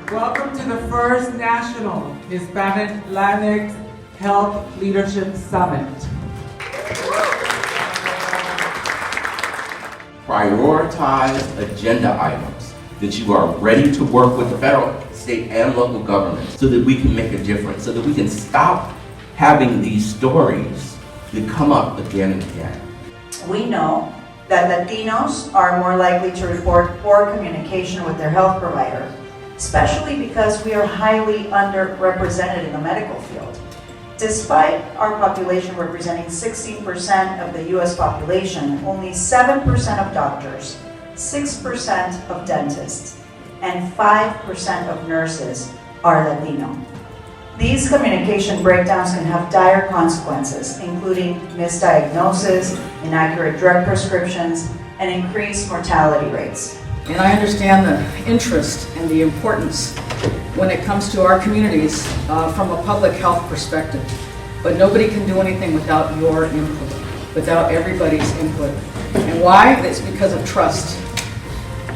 Welcome to the first National Hispanic Latinx Health Leadership Summit. Prioritize agenda items that you are ready to work with the federal, state, and local governments so that we can make a difference, so that we can stop having these stories that come up again and again. We know that Latinos are more likely to report poor communication with their health provider, especially because we are highly underrepresented in the medical field. Despite our population representing 16% of the US population, only 7% of doctors, 6% of dentists, and 5% of nurses are Latino. These communication breakdowns can have dire consequences, including misdiagnosis, inaccurate drug prescriptions, and increased mortality rates. And I understand the interest and the importance when it comes to our communities from a public health perspective. But nobody can do anything without your input, without everybody's input. And why? It's because of trust.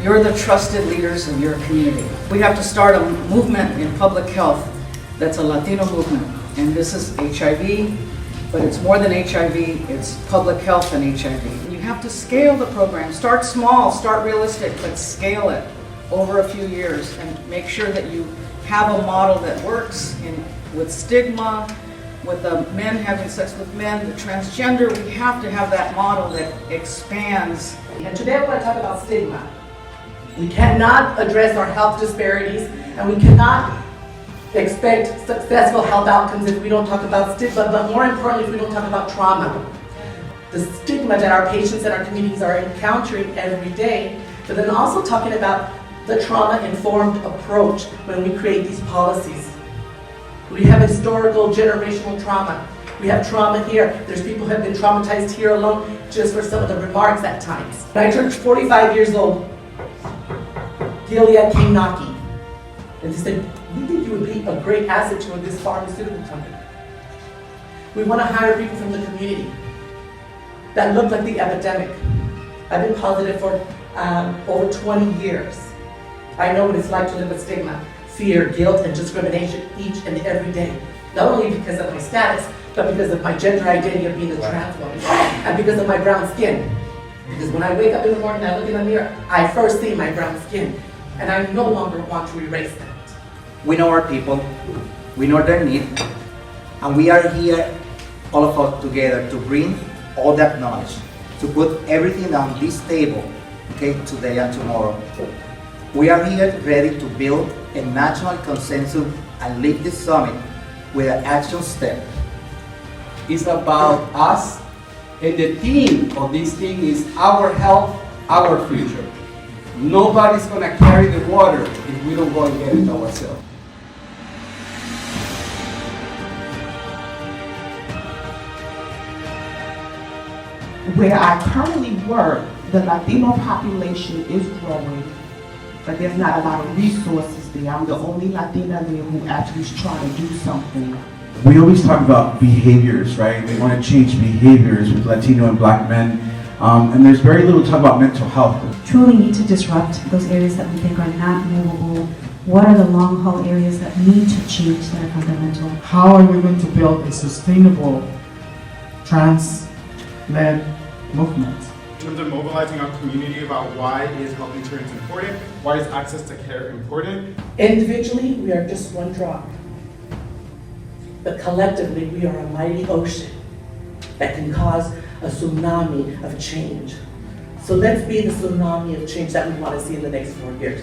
You're the trusted leaders of your community. We have to start a movement in public health that's a Latino movement. And this is HIV, but it's more than HIV, it's public health and HIV. You have to scale the program. Start small, start realistic, but scale it over a few years and make sure that you have a model that works with stigma, with the men having sex with men, the transgender. We have to have that model that expands. And today we're going to talk about stigma. We cannot address our health disparities, and we cannot expect successful health outcomes if we don't talk about stigma, but more importantly, if we don't talk about trauma. The stigma that our patients and our communities are encountering every day, but then also talking about the trauma-informed approach when we create these policies. We have historical generational trauma. We have trauma here. There's people who have been traumatized here alone just for some of the remarks at times. When I turned 45 years old, Gilead came knocking, and they said, "We think you would be a great asset to this pharmaceutical company. We want to hire people from the community that look like the epidemic." I've been positive for over 20 years. I know what it's like to live with stigma, fear, guilt, and discrimination each and every day. Not only because of my status, but because of my gender identity of being a trans woman, and because of my brown skin. Because when I wake up in the morning and I look in the mirror, I first see my brown skin, and I no longer want to erase that. We know our people, we know their need, and we are here, all of us together, to bring all that knowledge, to put everything on this table, okay, today and tomorrow. We are here ready to build a national consensus and lead this summit with an action step. It's about us, and the theme of this thing is our health, our future. Nobody's gonna carry the water if we don't go and get it ourselves. Where I currently work, the Latino population is growing, but there's not a lot of resources there. I'm the only Latina there who actually is trying to do something. We always talk about behaviors, right? We want to change behaviors with Latino and Black men, and there's very little talk about mental health. Truly need to disrupt those areas that we think are not movable. What are the long haul areas that need to change that are fundamental? How are we going to build a sustainable trans-led movement? In terms of mobilizing our community about why is health insurance important, why is access to care important. Individually, we are just one drop. But collectively, we are a mighty ocean that can cause a tsunami of change. So let's be the tsunami of change that we want to see in the next 4 years.